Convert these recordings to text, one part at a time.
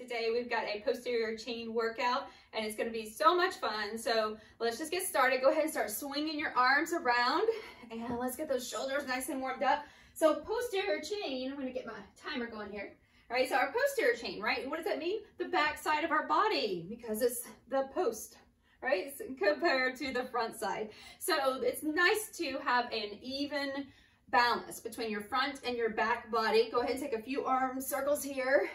today we've got a posterior chain workout and it's going to be so much fun. So let's just get started. Go ahead and start swinging your arms around and let's get those shoulders nice and warmed up. So posterior chain, I'm going to get my timer going here. All right, so our posterior chain, right? What does that mean? The back side of our body, because it's the post, right? Compared to the front side. So it's nice to have an even balance between your front and your back body. Go ahead and take a few arm circles here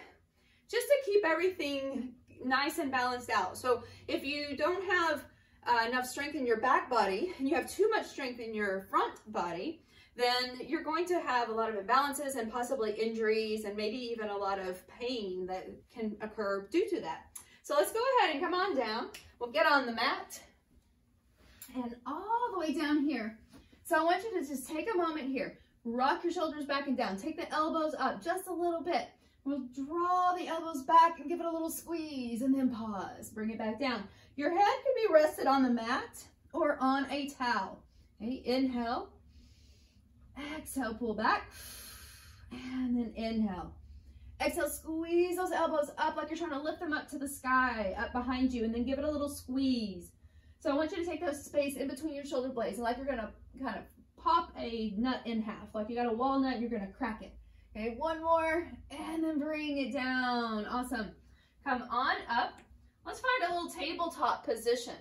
just to keep everything nice and balanced out. So if you don't have enough strength in your back body and you have too much strength in your front body, then you're going to have a lot of imbalances and possibly injuries and maybe even a lot of pain that can occur due to that. So let's go ahead and come on down. We'll get on the mat and all the way down here. So I want you to just take a moment here, rock your shoulders back and down, take the elbows up just a little bit. We'll draw the elbows back and give it a little squeeze and then pause, bring it back down. Your head can be rested on the mat or on a towel. Okay, inhale, exhale, pull back, and then inhale. Exhale, squeeze those elbows up like you're trying to lift them up to the sky, up behind you, and then give it a little squeeze. So I want you to take those space in between your shoulder blades, like you're gonna kind of pop a nut in half, like you got a walnut, you're gonna crack it. Okay, one more, and then bring it down. Awesome. Come on up. Let's find a little tabletop position.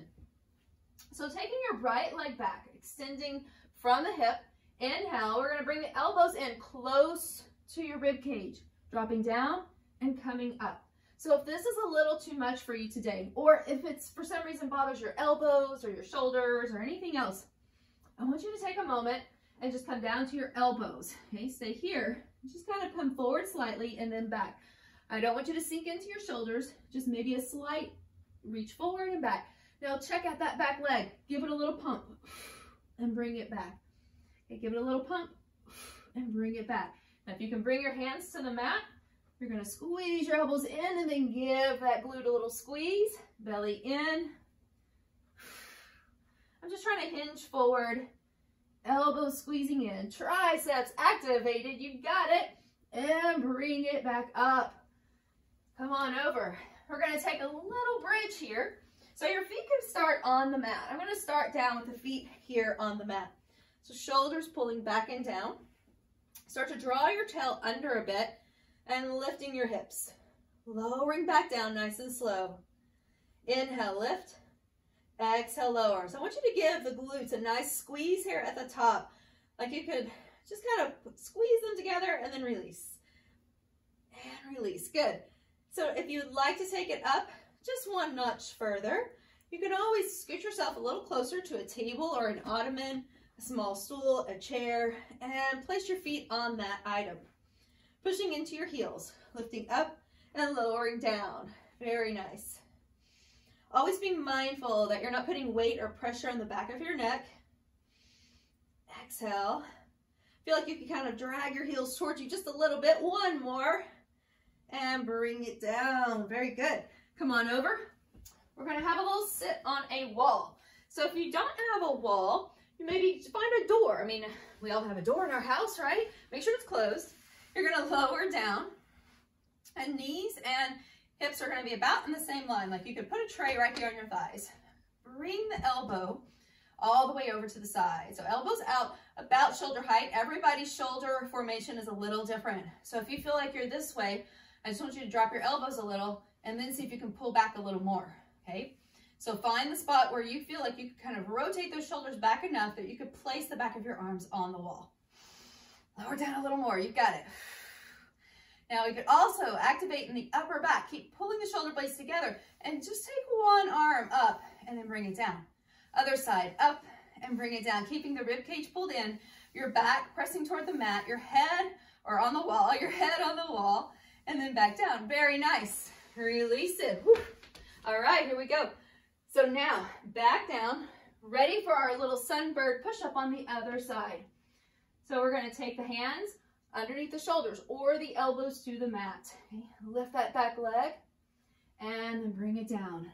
So taking your right leg back, extending from the hip, inhale, we're gonna bring the elbows in close to your rib cage, dropping down and coming up. So if this is a little too much for you today, or if it's for some reason bothers your elbows or your shoulders or anything else, I want you to take a moment and just come down to your elbows. Okay, stay here. Just kind of come forward slightly and then back. I don't want you to sink into your shoulders, just maybe a slight reach forward and back. Now check out that back leg. Give it a little pump and bring it back. Okay, give it a little pump and bring it back. Now if you can bring your hands to the mat, you're going to squeeze your elbows in and then give that glute a little squeeze. Belly in. I'm just trying to hinge forward. Elbows squeezing in. Triceps activated. You got it. And bring it back up. Come on over. We're going to take a little bridge here. So your feet can start on the mat. I'm going to start down with the feet here on the mat. So shoulders pulling back and down. Start to draw your tail under a bit. And lifting your hips, lowering back down nice and slow. Inhale, lift, exhale, lower. So I want you to give the glutes a nice squeeze here at the top. Like you could just kind of squeeze them together and then release. And release, good. So if you'd like to take it up just one notch further, you can always scoot yourself a little closer to a table or an ottoman, a small stool, a chair, and place your feet on that item. Pushing into your heels, lifting up and lowering down. Very nice. Always be mindful that you're not putting weight or pressure on the back of your neck. Exhale. Feel like you can kind of drag your heels towards you just a little bit. One more. And bring it down. Very good. Come on over. We're going to have a little sit on a wall. So if you don't have a wall, you maybe find a door. I mean, we all have a door in our house, right? Make sure it's closed. You're going to lower down, and knees and hips are going to be about in the same line. Like you could put a tray right here on your thighs. Bring the elbow all the way over to the side. So elbows out about shoulder height. Everybody's shoulder formation is a little different. So if you feel like you're this way, I just want you to drop your elbows a little and then see if you can pull back a little more. Okay. So find the spot where you feel like you can kind of rotate those shoulders back enough that you could place the back of your arms on the wall. Lower down a little more. You've got it. Now we could also activate in the upper back. Keep pulling the shoulder blades together and just take one arm up and then bring it down. Other side, up and bring it down. Keeping the rib cage pulled in, your back pressing toward the mat, your head or on the wall, your head on the wall, and then back down. Very nice. Release it. Whew. All right, here we go. So now back down, ready for our little sunbird push-up on the other side. So we're going to take the hands underneath the shoulders or the elbows to the mat. Okay. Lift that back leg and then bring it down.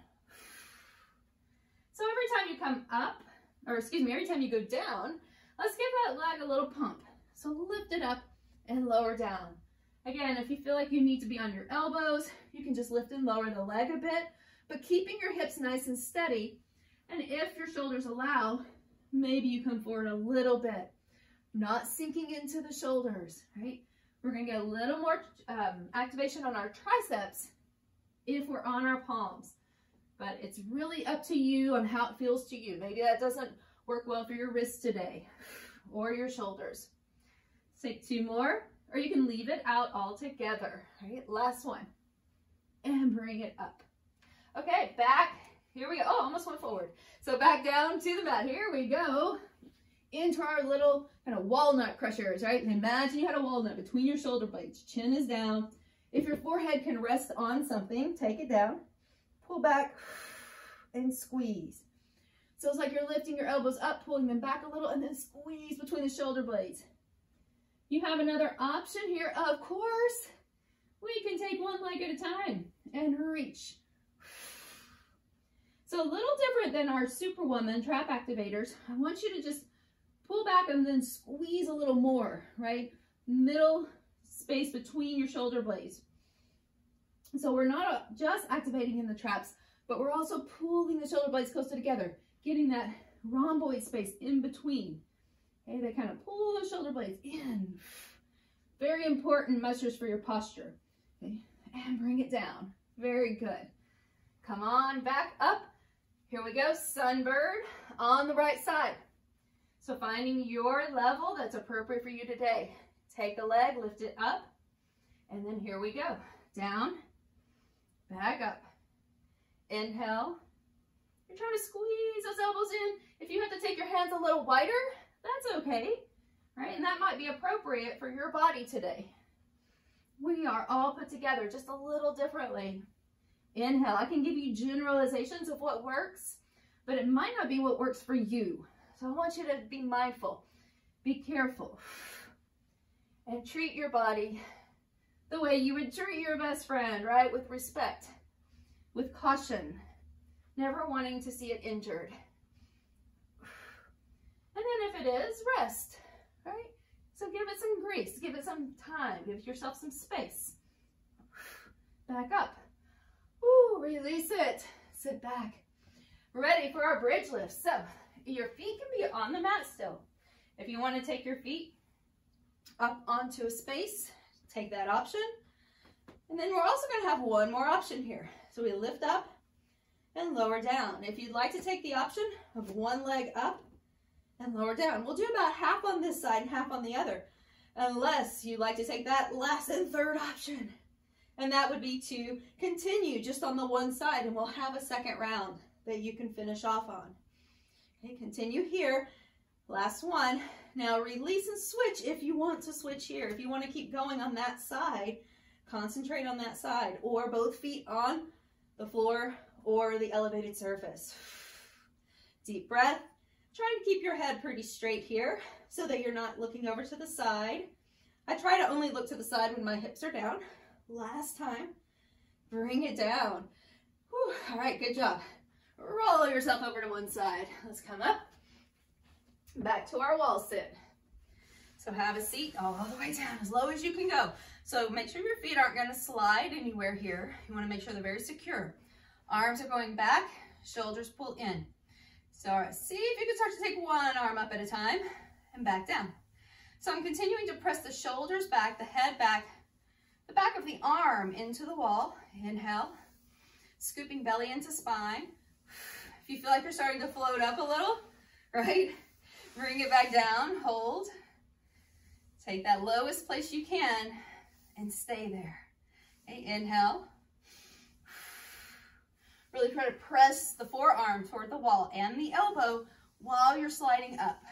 So every time you come up, or excuse me, every time you go down, let's give that leg a little pump. So lift it up and lower down. Again, if you feel like you need to be on your elbows, you can just lift and lower the leg a bit, but keeping your hips nice and steady. And if your shoulders allow, maybe you come forward a little bit, not sinking into the shoulders, right? We're gonna get a little more activation on our triceps if we're on our palms, but it's really up to you on how it feels to you. Maybe that doesn't work well for your wrists today or your shoulders. Take 2 more, or you can leave it out altogether, right? Last one, and bring it up. Okay, back, here we go. Oh, almost went forward. So back down to the mat, here we go. Into our little kind of walnut crushers, right? And imagine you had a walnut between your shoulder blades. Chin is down. If your forehead can rest on something, take it down, pull back, and squeeze. So it's like you're lifting your elbows up, pulling them back a little, and then squeeze between the shoulder blades. You have another option here, of course. We can take one leg at a time and reach. So a little different than our Superwoman trap activators. I want you to just pull back and then squeeze a little more, right? Middle space between your shoulder blades. So we're not just activating in the traps, but we're also pulling the shoulder blades closer together, getting that rhomboid space in between. Okay, they kind of pull the shoulder blades in. Very important measures for your posture. Okay, and bring it down. Very good. Come on, back up. Here we go, sunbird on the right side. So finding your level that's appropriate for you today. Take the leg, lift it up, and then here we go. Down, back up. Inhale. You're trying to squeeze those elbows in. If you have to take your hands a little wider, that's okay, right? And that might be appropriate for your body today. We are all put together just a little differently. Inhale. I can give you generalizations of what works, but it might not be what works for you. So I want you to be mindful, be careful, and treat your body the way you would treat your best friend, right? With respect, with caution, never wanting to see it injured. And then if it is, rest, right? So give it some grace, give it some time, give yourself some space. Back up. Ooh, release it. Sit back. Ready for our bridge lift. So your feet can be on the mat still. If you want to take your feet up onto a space, take that option. And then we're also going to have one more option here. So we lift up and lower down. If you'd like to take the option of one leg up and lower down, we'll do about half on this side and half on the other, unless you'd like to take that last and third option. And that would be to continue just on the one side, and we'll have a second round that you can finish off on. Okay, continue here. Last one. Now release and switch if you want to switch here. If you want to keep going on that side, concentrate on that side, or both feet on the floor or the elevated surface. Deep breath. Try to keep your head pretty straight here so that you're not looking over to the side. I try to only look to the side when my hips are down. Last time. Bring it down. Whew. All right, good job. Roll yourself over to one side. Let's come up. Back to our wall sit. So have a seat all the way down, as low as you can go. So make sure your feet aren't going to slide anywhere here. You want to make sure they're very secure. Arms are going back, shoulders pull in. So see if you can start to take one arm up at a time and back down. So I'm continuing to press the shoulders back, the head back, the back of the arm into the wall. Inhale, scooping belly into spine. If you feel like you're starting to float up a little, right? Bring it back down, hold. Take that lowest place you can and stay there. Okay, inhale. Really try to press the forearm toward the wall and the elbow while you're sliding up.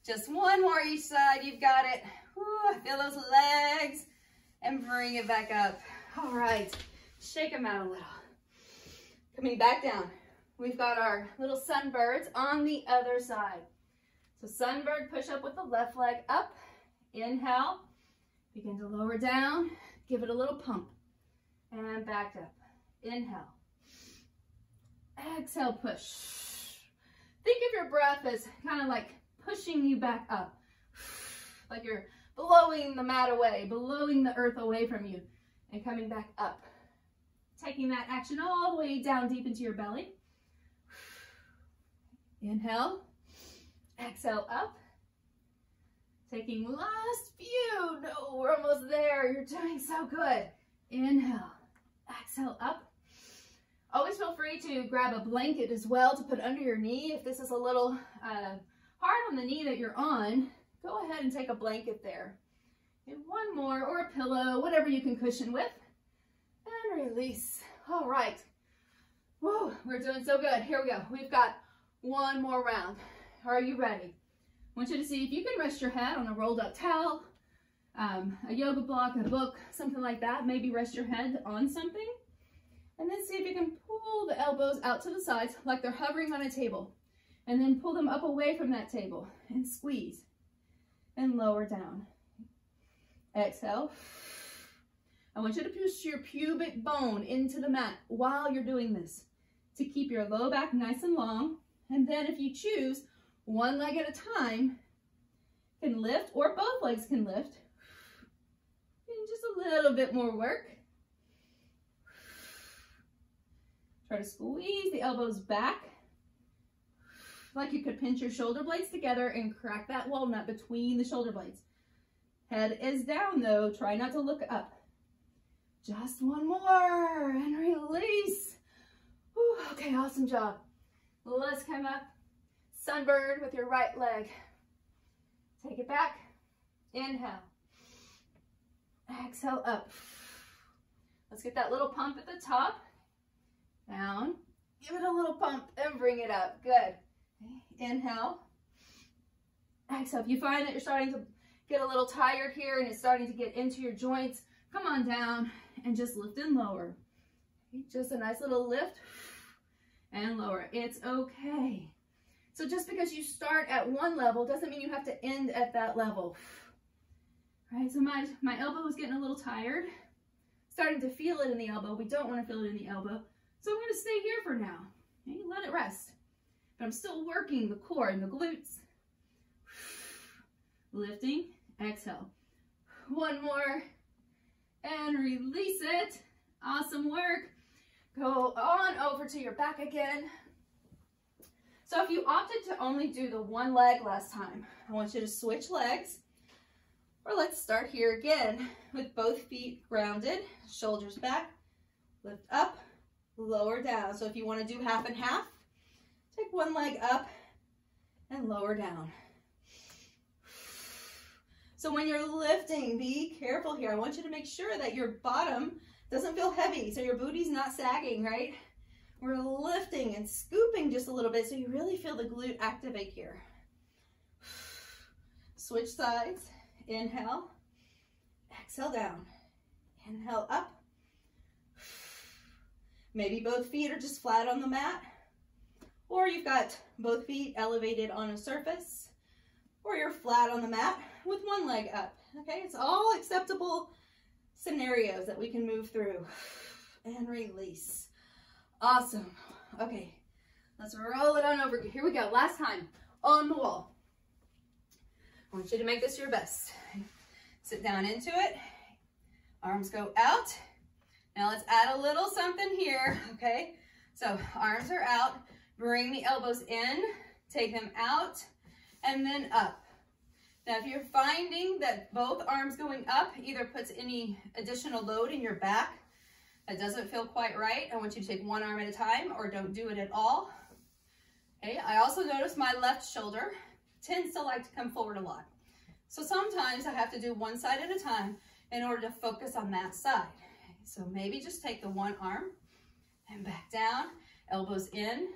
Just one more each side, you've got it. Whew, feel those legs and bring it back up. All right, shake them out a little. Coming back down. We've got our little sunbirds on the other side. So sunbird, push up with the left leg up. Inhale, begin to lower down, give it a little pump, and back up. Inhale. Exhale, push. Think of your breath as kind of like pushing you back up, like you're blowing the mat away, blowing the earth away from you, and coming back up. Taking that action all the way down deep into your belly. Inhale, exhale up. Taking last few. No, we're almost there. You're doing so good. Inhale, exhale up. Always feel free to grab a blanket as well to put under your knee. If this is a little hard on the knee that you're on, go ahead and take a blanket there. And one more, or a pillow, whatever you can cushion with. And release. All right. Woo, we're doing so good. Here we go. We've got one more round. Are you ready? I want you to see if you can rest your head on a rolled up towel, a yoga block, a book, something like that. Maybe rest your head on something. And then see if you can pull the elbows out to the sides like they're hovering on a table. And then pull them up away from that table and squeeze and lower down. Exhale. I want you to push your pubic bone into the mat while you're doing this to keep your low back nice and long. And then if you choose, one leg at a time can lift, or both legs can lift. And just a little bit more work. Try to squeeze the elbows back like you could pinch your shoulder blades together and crack that walnut between the shoulder blades. Head is down though. Try not to look up. Just one more and release. Whew, okay, awesome job. Let's come up. Sunbird with your right leg. Take it back. Inhale. Exhale up. Let's get that little pump at the top. Down. Give it a little pump and bring it up. Good. Inhale. Exhale. If you find that you're starting to get a little tired here and it's starting to get into your joints, come on down and just lift and lower. Just a nice little lift and lower. It's okay. So just because you start at one level doesn't mean you have to end at that level. All right, so my elbow is getting a little tired. Starting to feel it in the elbow. We don't want to feel it in the elbow. So I'm going to stay here for now. Okay, let it rest. But I'm still working the core and the glutes. Lifting, exhale. One more. And release it. Awesome work. Go on over to your back again. So if you opted to only do the one leg last time, I want you to switch legs. Or let's start here again with both feet grounded, shoulders back, lift up, lower down. So if you want to do half and half, take one leg up and lower down. So when you're lifting, be careful here. I want you to make sure that your bottom doesn't feel heavy, so your booty's not sagging, right? We're lifting and scooping just a little bit so you really feel the glute activate here. Switch sides. Inhale. Exhale down. Inhale up. Maybe both feet are just flat on the mat, or you've got both feet elevated on a surface, or you're flat on the mat with one leg up. Okay, it's all acceptable scenarios that we can move through. And release. Awesome. Okay, let's roll it on over. Here we go. Last time on the wall. I want you to make this your best. Sit down into it. Arms go out. Now let's add a little something here, okay? So arms are out. Bring the elbows in. Take them out and then up. Now if you're finding that both arms going up either puts any additional load in your back, that doesn't feel quite right, I want you to take one arm at a time or don't do it at all. Okay, I also notice my left shoulder tends to like to come forward a lot. So sometimes I have to do one side at a time in order to focus on that side. So maybe just take the one arm and back down, elbows in,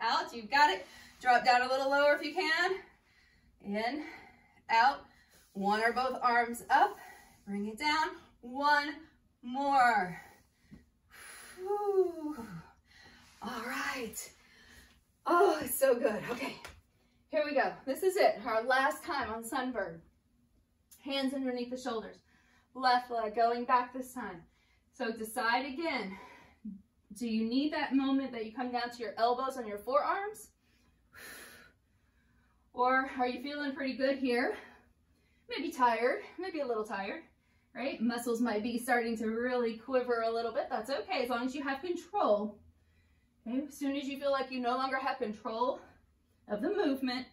out, you've got it. Drop down a little lower if you can. In, out, one or both arms up, bring it down, one more. Whew. All right. Oh, it's so good. Okay, here we go. This is it, our last time on Sunbird. Hands underneath the shoulders. Left leg going back this time. So decide again, do you need that moment that you come down to your elbows on your forearms? Or are you feeling pretty good here maybe tired, maybe a little tired, right? Muscles might be starting to really quiver a little bit. That's okay, as long as you have control. Okay? As soon as you feel like you no longer have control of the movement,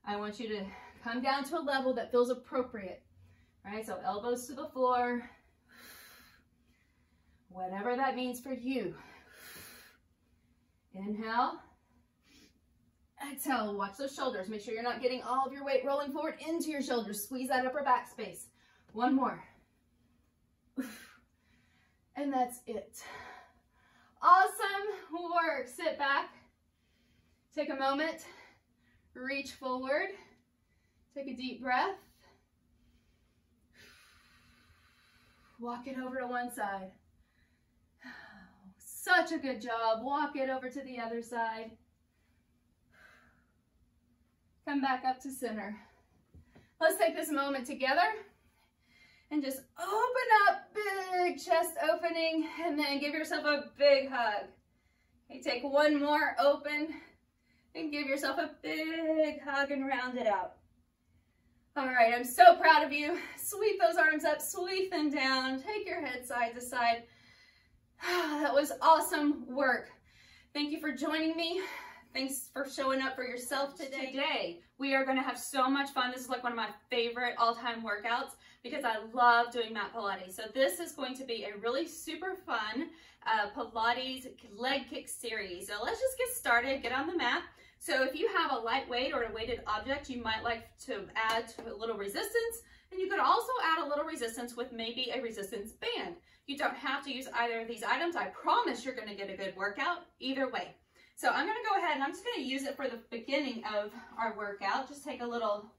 I want you to come down to a level that feels appropriate. Right? So elbows to the floor, whatever that means for you. Inhale. Exhale, watch those shoulders. Make sure you're not getting all of your weight rolling forward into your shoulders. Squeeze that upper back space. One more. And that's it. Awesome work. Sit back. Take a moment. Reach forward. Take a deep breath. Walk it over to one side. Such a good job. Walk it over to the other side. Come back up to center. Let's take this moment together and just open up, big chest opening, and then give yourself a big hug. Okay, take one more, open, and give yourself a big hug and round it out. All right, I'm so proud of you. Sweep those arms up, sweep them down, take your head side to side. That was awesome work. Thank you for joining me. Thanks for showing up for yourself today. Today, we are gonna have so much fun. This is like one of my favorite all-time workouts because I love doing mat Pilates. So this is going to be a really super fun Pilates Leg Kick Series. So let's just get started, get on the mat. So if you have a lightweight or a weighted object, you might like to add a little resistance, and you could also add a little resistance with maybe a resistance band. You don't have to use either of these items. I promise you're gonna get a good workout either way. So I'm gonna go ahead and I'm just gonna use it for the beginning of our workout. Just take a little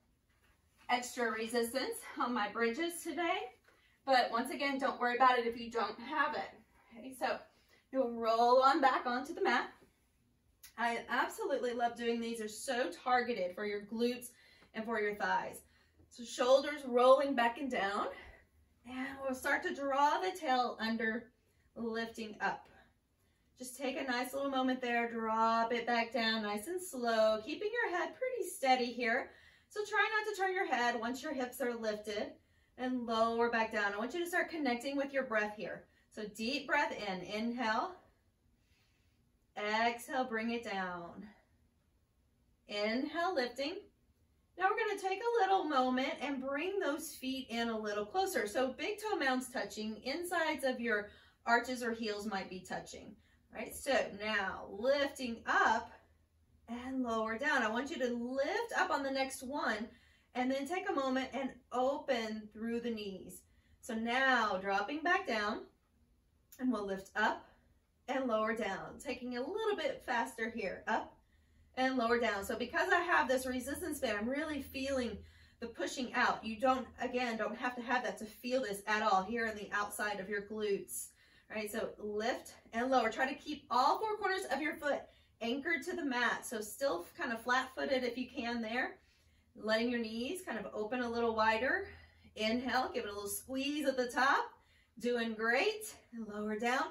extra resistance on my bridges today. But once again, don't worry about it if you don't have it. Okay, so you'll roll on back onto the mat. I absolutely love doing these. They're so targeted for your glutes and for your thighs. So shoulders rolling back and down. And we'll start to draw the tail under, lifting up. Just take a nice little moment there, drop it back down nice and slow, keeping your head pretty steady here. So try not to turn your head once your hips are lifted, and lower back down. I want you to start connecting with your breath here. So deep breath in, inhale, exhale, bring it down. Inhale, lifting. Now we're going to take a little moment and bring those feet in a little closer. So big toe mounds touching, insides of your arches or heels might be touching. Right, so now lifting up and lower down. I want you to lift up on the next one and then take a moment and open through the knees. So now dropping back down, and we'll lift up and lower down, taking a little bit faster here, up and lower down. So because I have this resistance band, I'm really feeling the pushing out. You don't have to have that to feel this at all here on the outside of your glutes. All right, so lift and lower. Try to keep all four corners of your foot anchored to the mat. So still kind of flat-footed if you can there. Letting your knees kind of open a little wider. Inhale, give it a little squeeze at the top. Doing great. And lower down.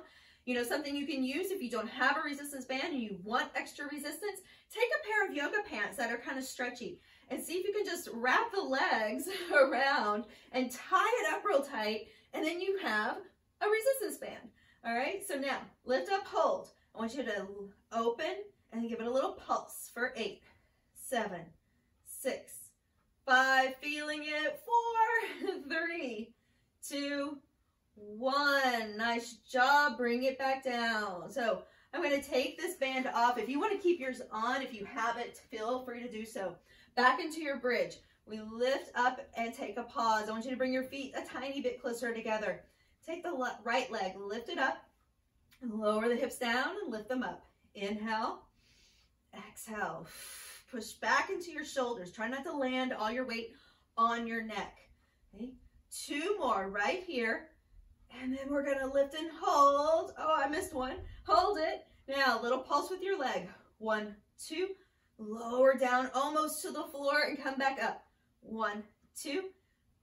You know, something you can use if you don't have a resistance band and you want extra resistance, take a pair of yoga pants that are kind of stretchy and see if you can just wrap the legs around and tie it up real tight, and then you have a resistance band. All right, so now lift up, hold. I want you to open and give it a little pulse for 8, 7, 6, 5, feeling it, 4, 3, 2, 1. Nice job. Bring it back down. So I'm going to take this band off. If you want to keep yours on, if you have it, feel free to do so. Back into your bridge. We lift up and take a pause. I want you to bring your feet a tiny bit closer together. Take the right leg, lift it up, and lower the hips down and lift them up. Inhale, exhale. Push back into your shoulders. Try not to land all your weight on your neck. Okay? 2 more right here. And then we're going to lift and hold. Oh, I missed one. Hold it. Now, a little pulse with your leg. 1, 2. Lower down almost to the floor and come back up. 1, 2.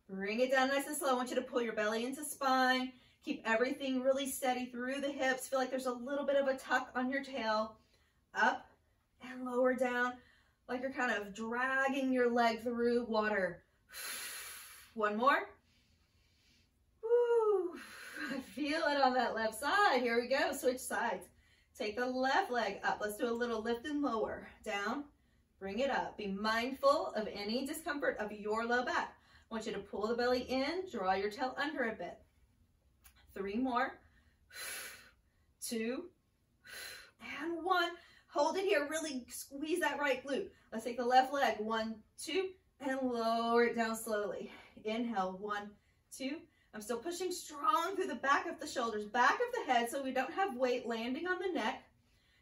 Bring it down nice and slow. I want you to pull your belly into spine. Keep everything really steady through the hips. Feel like there's a little bit of a tuck on your tail. Up and lower down, like you're kind of dragging your leg through water. One more. Woo. I feel it on that left side. Here we go. Switch sides. Take the left leg up. Let's do a little lift and lower. Down. Bring it up. Be mindful of any discomfort of your low back. I want you to pull the belly in. Draw your tail under a bit. 3 more. 2. And 1. Hold it here. Really squeeze that right glute. Let's take the left leg. 1, 2. And lower it down slowly. Inhale. 1, 2. I'm still pushing strong through the back of the shoulders, back of the head, so we don't have weight landing on the neck.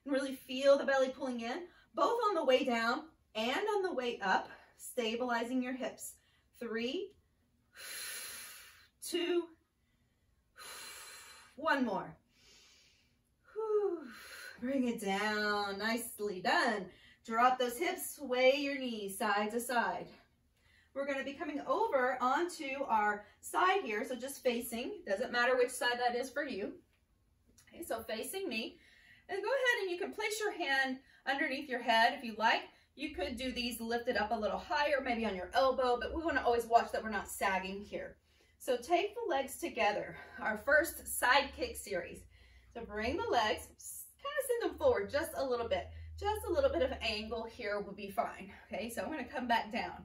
And really feel the belly pulling in, both on the way down and on the way up, stabilizing your hips. 3, 2, 1 more. Bring it down. Nicely done. Drop those hips, sway your knees side to side. We're going to be coming over onto our side here, so just facing. Doesn't matter which side that is for you. Okay, so facing me. And go ahead and you can place your hand underneath your head if you like. You could do these lifted up a little higher, maybe on your elbow, but we want to always watch that we're not sagging here. So take the legs together, our first side kick series. So bring the legs, kind of send them forward just a little bit. Just a little bit of angle here will be fine. Okay, so I'm going to come back down.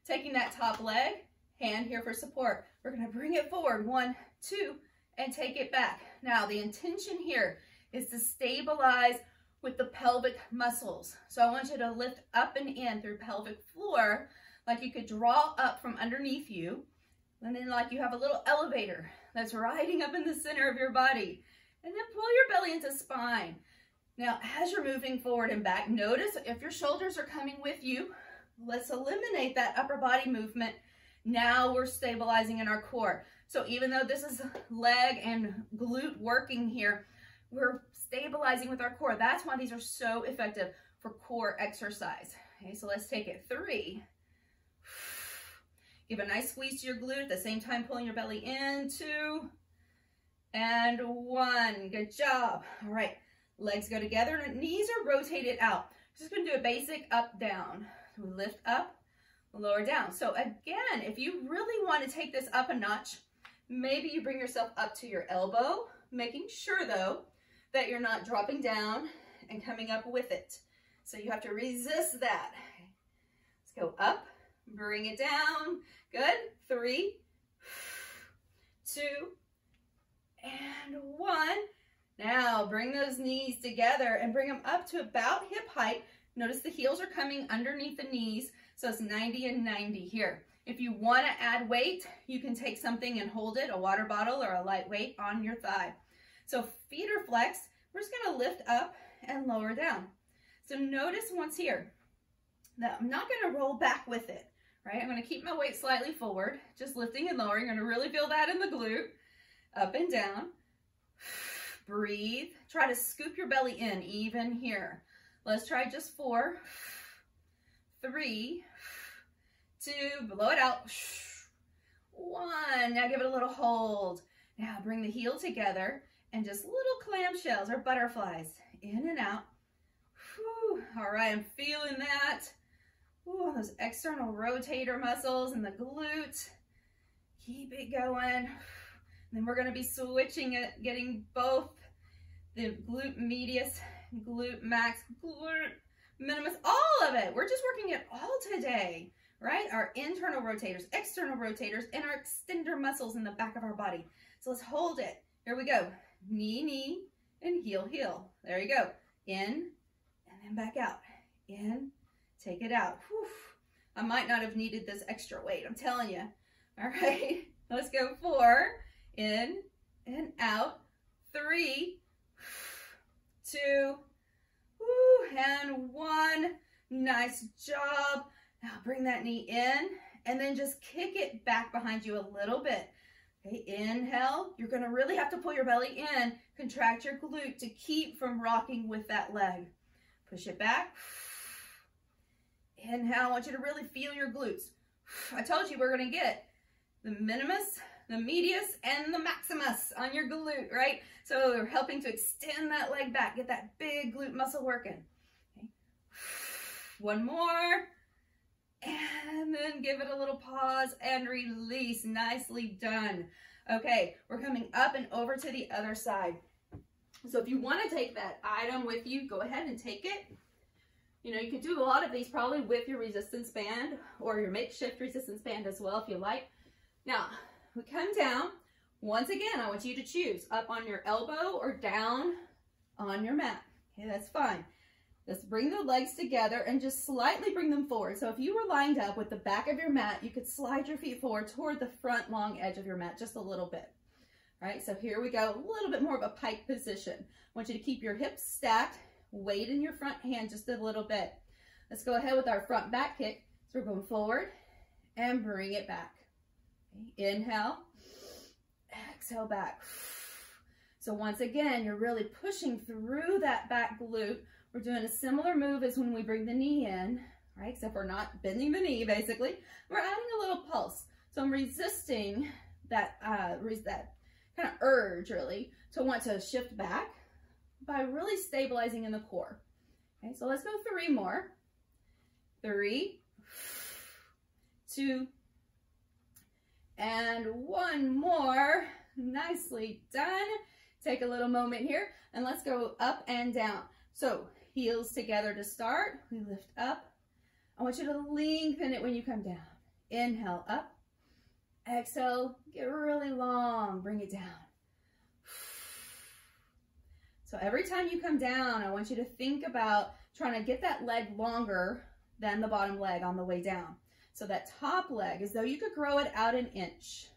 Taking that top leg, hand here for support. We're going to bring it forward, 1, 2, and take it back. Now, the intention here is to stabilize with the pelvic muscles. So I want you to lift up and in through pelvic floor, like you could draw up from underneath you, and then like you have a little elevator that's riding up in the center of your body. And then pull your belly into spine. Now, as you're moving forward and back, notice if your shoulders are coming with you. Let's eliminate that upper body movement. Now we're stabilizing in our core. So even though this is leg and glute working here, we're stabilizing with our core. That's why these are so effective for core exercise. Okay, so let's take it. 3. Give a nice squeeze to your glute at the same time pulling your belly in. 2. And 1. Good job. All right, legs go together and knees are rotated out. Just gonna do a basic up, down. We lift up, lower down. So again, if you really want to take this up a notch, maybe you bring yourself up to your elbow, making sure though that you're not dropping down and coming up with it. So you have to resist that. Let's go up, bring it down. Good. 3, 2, and 1. Now bring those knees together and bring them up to about hip height. Notice the heels are coming underneath the knees, so it's 90 and 90 here. If you want to add weight, you can take something and hold it, a water bottle or a light weight on your thigh. So feet are flexed. We're just going to lift up and lower down. So notice once here that I'm not going to roll back with it, right? I'm going to keep my weight slightly forward, just lifting and lowering. You're going to really feel that in the glute. Up and down. Breathe. Try to scoop your belly in even here. Let's try just 4, 3, 2, blow it out. 1. Now give it a little hold. Now bring the heel together and just little clamshells or butterflies in and out. Whew. All right, I'm feeling that. Ooh, those external rotator muscles and the glute. Keep it going. And then we're going to be switching it, getting both the glute medius, glute max, glute minimus, all of it. We're just working it all today, right? Our internal rotators, external rotators, and our extender muscles in the back of our body. So let's hold it. Here we go. Knee, knee, and heel, heel. There you go. In, and then back out. In, take it out. Whew. I might not have needed this extra weight, I'm telling you. All right, let's go. 4, in and out. 3, 2, and 1. Nice job. Now bring that knee in and then just kick it back behind you a little bit. Okay, inhale. You're going to really have to pull your belly in, contract your glute to keep from rocking with that leg. Push it back. Inhale. I want you to really feel your glutes. I told you we're going to get the minimus, the medius, and the maximus on your glute, right? So we're helping to extend that leg back, get that big glute muscle working. Okay. 1 more. And then give it a little pause and release. Nicely done. Okay, we're coming up and over to the other side. So if you want to take that item with you, go ahead and take it. You know, you could do a lot of these probably with your resistance band or your makeshift resistance band as well if you like. Now, we come down. Once again, I want you to choose up on your elbow or down on your mat. Okay, that's fine. Let's bring the legs together and just slightly bring them forward. So if you were lined up with the back of your mat, you could slide your feet forward toward the front long edge of your mat just a little bit. All right, so here we go, a little bit more of a pike position. I want you to keep your hips stacked, weight in your front hand just a little bit. Let's go ahead with our front back kick. So we're going forward and bring it back. Okay, inhale, exhale back. So once again, you're really pushing through that back glute. We're doing a similar move as when we bring the knee in, right? Except we're not bending the knee, basically. We're adding a little pulse. So I'm resisting that, that kind of urge, really, to want to shift back by really stabilizing in the core. Okay, so let's go 3 more. 3, 2, and 1 more. Nicely done. Take a little moment here, and let's go up and down. So heels together to start. We lift up. I want you to lengthen it when you come down. Inhale up. Exhale, get really long. Bring it down. So every time you come down, I want you to think about trying to get that leg longer than the bottom leg on the way down. So that top leg, as though you could grow it out an inch.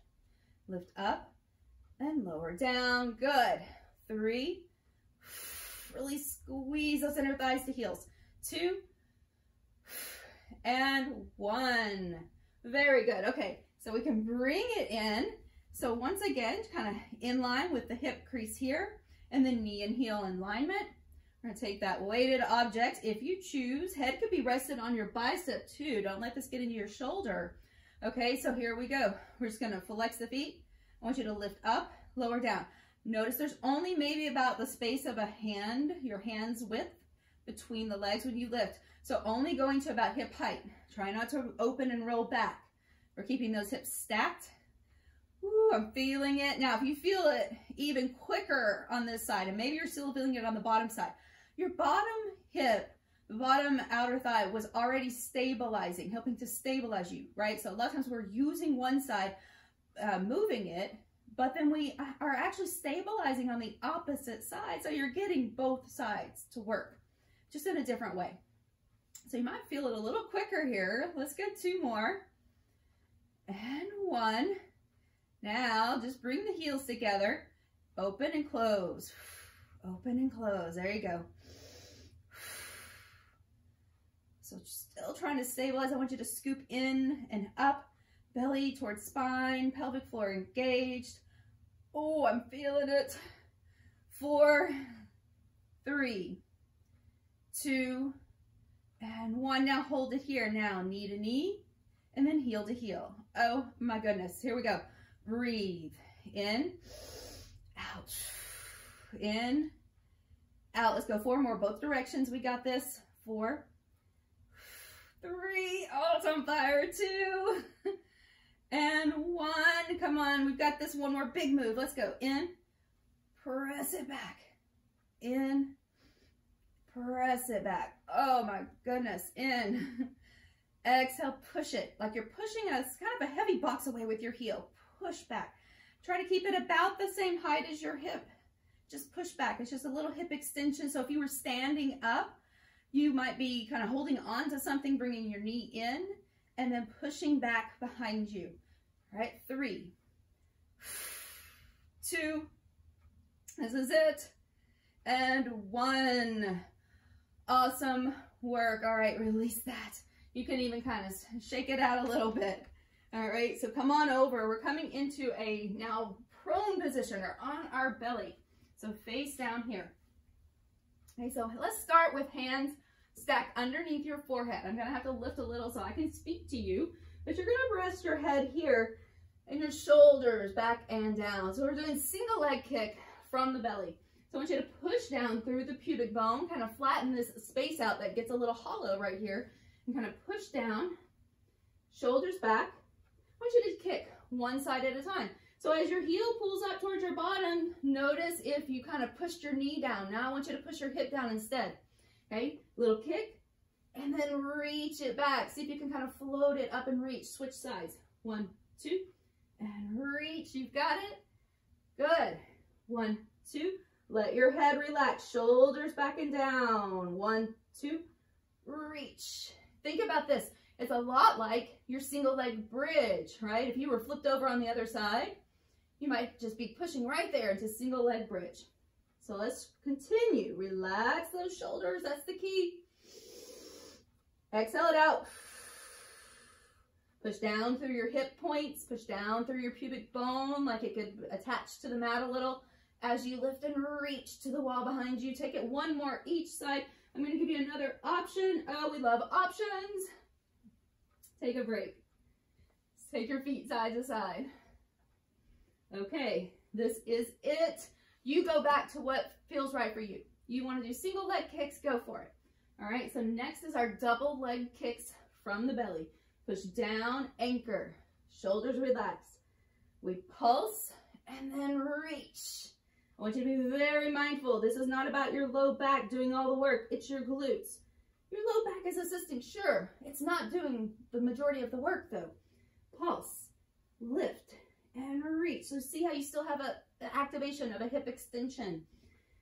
Lift up and lower down. Good. 3. Really squeeze those inner thighs to heels. 2 and 1. Very good. Okay, so we can bring it in. So once again, kind of in line with the hip crease here, and then knee and heel alignment. We're gonna take that weighted object. If you choose, head could be rested on your bicep too. Don't let this get into your shoulder. Okay, so here we go. We're just gonna flex the feet. I want you to lift up, lower down. Notice there's only maybe about the space of a hand, your hand's width between the legs when you lift. So only going to about hip height. Try not to open and roll back. We're keeping those hips stacked. Ooh, I'm feeling it. Now, if you feel it even quicker on this side, and maybe you're still feeling it on the bottom side, your bottom hip, the bottom outer thigh was already stabilizing, helping to stabilize you, right? So a lot of times we're using one side, moving it, but then we are actually stabilizing on the opposite side. So you're getting both sides to work, just in a different way. So you might feel it a little quicker here. Let's get 2 more. And 1. Now, just bring the heels together. Open and close. Open and close. There you go. So still trying to stabilize. I want you to scoop in and up. Belly towards spine. Pelvic floor engaged. Oh, I'm feeling it. 4, 3, 2, and 1. Now hold it here. Now knee to knee and then heel to heel. Oh my goodness. Here we go. Breathe. In, out, in, out. Let's go 4 more, both directions. We got this. 4, 3. Oh, it's on fire. 2 and 1. Come on. We've got this. 1 more big move. Let's go. In, press it back. In, press it back. Oh my goodness. In. Exhale, push it. Like you're pushing kind of a heavy box away with your heel. Push back. Try to keep it about the same height as your hip. Just push back. It's just a little hip extension. So if you were standing up, you might be kind of holding on to something, bringing your knee in, and then pushing back behind you. All right, 3, 2, this is it, and 1. Awesome work. All right, release that. You can even kind of shake it out a little bit. All right, so come on over. We're coming into a now prone position or on our belly. So face down here. Okay, so let's start with hands stacked underneath your forehead. I'm gonna have to lift a little so I can speak to you, but you're gonna rest your head here and your shoulders back and down. So we're doing single leg kick from the belly. So I want you to push down through the pubic bone, kind of flatten this space out that gets a little hollow right here, and kind of push down shoulders back. I want you to kick one side at a time. So as your heel pulls up towards your bottom, notice if you kind of pushed your knee down. Now I want you to push your hip down instead. Okay, little kick, and then reach it back. See if you can kind of float it up and reach. Switch sides. 1, 2, and reach. You've got it. Good. 1, 2. Let your head relax. Shoulders back and down. 1, 2. Reach. Think about this. It's a lot like your single leg bridge, right? If you were flipped over on the other side, you might just be pushing right there into single leg bridge. So let's continue. Relax those shoulders. That's the key. Exhale it out. Push down through your hip points. Push down through your pubic bone like it could attach to the mat a little. As you lift and reach to the wall behind you, take it one more each side. I'm going to give you another option. Oh, we love options. Take a break. Take your feet side to side. Okay, this is it. You go back to what feels right for you. You want to do single leg kicks, go for it. All right, so next is our double leg kicks from the belly. Push down, anchor, shoulders relaxed. We pulse and then reach. I want you to be very mindful. This is not about your low back doing all the work. It's your glutes. Your low back is assisting, sure. It's not doing the majority of the work though. Pulse, lift, and reach. So see how you still have an activation of a hip extension.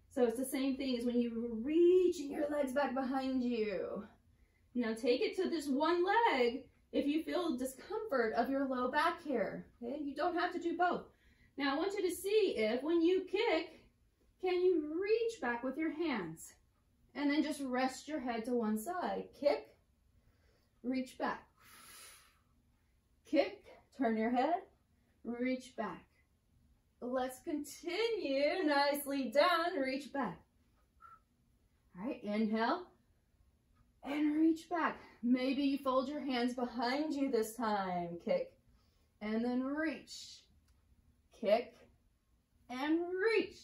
So it's the same thing as when you're reaching your legs back behind you. Now take it to this one leg if you feel discomfort of your low back here. Okay? You don't have to do both. Now I want you to see if when you kick, can you reach back with your hands? And then just rest your head to one side. Kick, reach back. Kick, turn your head, reach back. Let's continue. Nicely done. Reach back. All right, inhale and reach back. Maybe you fold your hands behind you this time. Kick and then reach. Kick and reach.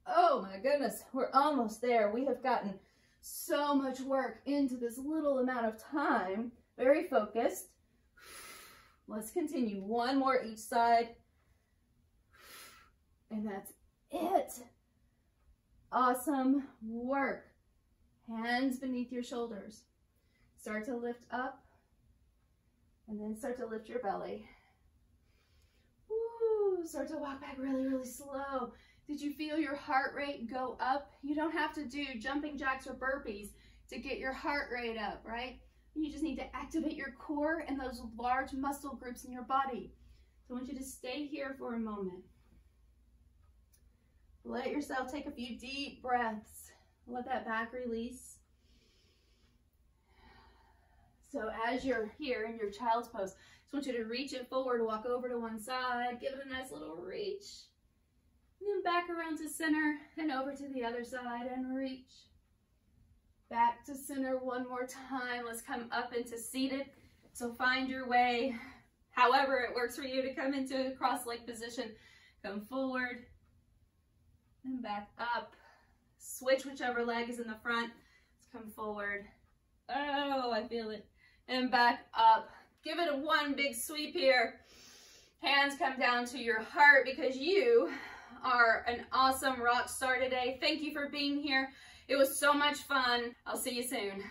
Oh my goodness, we're almost there. We have gotten so much work into this little amount of time. Very focused. Let's continue. One more each side. And that's it. Awesome work. Hands beneath your shoulders. Start to lift up and then start to lift your belly. Woo, start to walk back really, really slow. Did you feel your heart rate go up? You don't have to do jumping jacks or burpees to get your heart rate up, right? You just need to activate your core and those large muscle groups in your body. So I want you to stay here for a moment. Let yourself take a few deep breaths. Let that back release. So as you're here in your child's pose, I just want you to reach it forward, walk over to one side, give it a nice little reach. And then back around to center and over to the other side and reach. Back to center one more time. Let's come up into seated. So find your way, however it works for you to come into a cross-leg position. Come forward and back up. Switch whichever leg is in the front. Let's come forward. Oh, I feel it. And back up. Give it a one big sweep here. Hands come down to your heart because you are an awesome rock star today. Thank you for being here. It was so much fun. I'll see you soon.